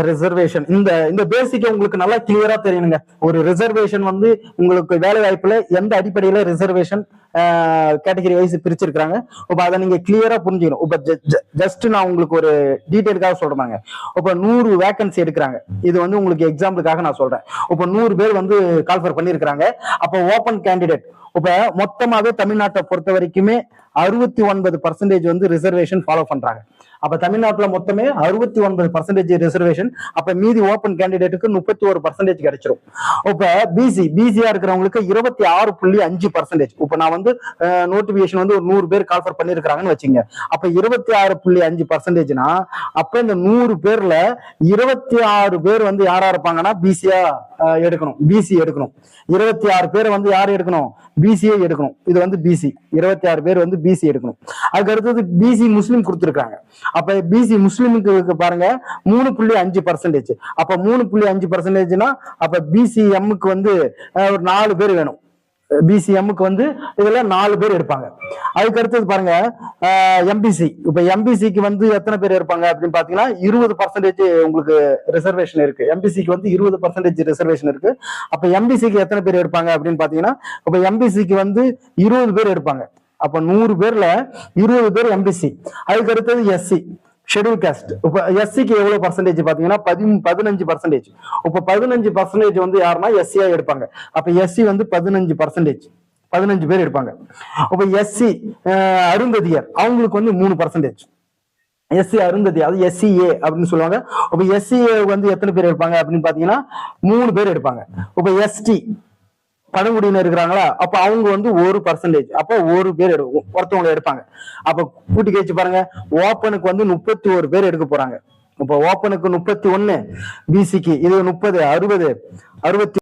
Reservation இந்த இந்த பேசிக் உங்களுக்கு நல்லா கிளியரா தெரியணுங்க. ஒரு ரிசர்வேஷன் வந்து உங்களுக்கு வேலை வாய்ப்புல எந்த அடிப்படையில ரிசர்வேஷன் கேட்டகரி வைஸ் பிரிச்சிருக்காங்க. இப்ப அதை நீங்க கிளியரா புரிஞ்சுக்கணும். இப்ப ஜஸ்ட் நான் உங்களுக்கு ஒரு டீடைலுக்காக சொல்றேங்க. இப்ப 100 வேகன்சி எடுக்கிறாங்க. இது வந்து உங்களுக்கு எக்ஸாம்பிளுக்காக நான் சொல்றேன். இப்ப 100 பேர் வந்து கால்ஃபர் பண்ணிருக்காங்க. அப்ப ஓபன் கேண்டிடேட் இப்ப மொத்தமாவே தமிழ்நாட்டை பொறுத்த வரைக்குமே 69% வந்து ரிசர்வேஷன் ஃபாலோ பண்றாங்க. அப்ப தமிழ்நாட்டுல மொத்தமே 69% ரிசர்வேஷன். அப்ப மீதி ஓபன் கேண்டிடேட்டுக்கு 31% கிடைச்சிரும். இப்ப பிசியா இருக்கிறவங்களுக்கு 26.5%. இப்ப நான் வந்து நோட்டிபிகேஷன் வந்து ஒரு 100 பேர் கால்ஃபர் பண்ணிருக்காங்கன்னு வச்சுங்க. அப்ப 26.5%னா அப்ப இந்த 100 பேர்ல 26 பேர் வந்து யாரா இருப்பாங்கன்னா பிசியா எடுக்கணும், பிசி எடுக்கணும். 26 பேர் வந்து யார் எடுக்கணும், பிசிஏ எடுக்கணும். இது வந்து பிசி 26 பேர் வந்து பிசி எடுக்கணும். அதுக்கு அடுத்தது பிசி முஸ்லீம் கொடுத்துருக்காங்க. அப்ப பிசி முஸ்லீமுக்கு பாருங்க 3.5%. அப்ப 3.5%னா அப்ப பிசிஎம்முக்கு வந்து ஒரு 4 பேர் வேணும். பிசிஎம்முக்கு வந்து இதுல 4 பேர் எடுப்பாங்க. அதுக்கு அடுத்தது பாருங்க எம்பிசி. இப்ப எம்பிசிக்கு வந்து எத்தனை பேர் இருப்பாங்க அப்படின்னு பாத்தீங்கன்னா 20% உங்களுக்கு ரிசர்வேஷன் இருக்கு. எம்பிசிக்கு வந்து 20% ரிசர்வேஷன் இருக்கு. அப்ப எம்பிசிக்கு எத்தனை பேர் எடுப்பாங்க அப்படின்னு பாத்தீங்கன்னா இப்ப எம்பிசிக்கு வந்து 20 பேர் எடுப்பாங்க. அப்ப 100 பேர்ல 20 பேர் எம்பிசி. அதுக்கு அடுத்தது எஸ்சி ஷெட்யூல் காஸ்ட். இப்ப எஸ்சிக்கு எவ்வளவு பர்சன்டேஜ் பாத்தீங்கன்னா 15%. இப்ப 15% வந்து யாருன்னா எஸ்சியா எடுப்பாங்க. அப்ப எஸ்சி வந்து 15% பேர் எடுப்பாங்க. இப்ப எஸ்சி அருந்ததியர் அவங்களுக்கு வந்து 3%. எஸ்சி அருந்ததி அது எஸ்சிஏ அப்படின்னு சொல்லுவாங்க. இப்ப எஸ்சிஏ வந்து எத்தனை பேர் எடுப்பாங்க அப்படின்னு பாத்தீங்கன்னா 3 பேர் எடுப்பாங்க. இப்ப எஸ்டி பழங்குடியினர் இருக்கிறாங்களா, அப்ப அவங்க வந்து 1%. அப்ப 1 பேர் ஒருத்தவங்க எடுப்பாங்க. அப்ப கூட்டி கழிச்சு பாருங்க. ஓப்பனுக்கு வந்து 31 பேர் எடுக்க போறாங்க. இப்ப ஓப்பனுக்கு 31, பிசிக்கு இது 30, 60, 60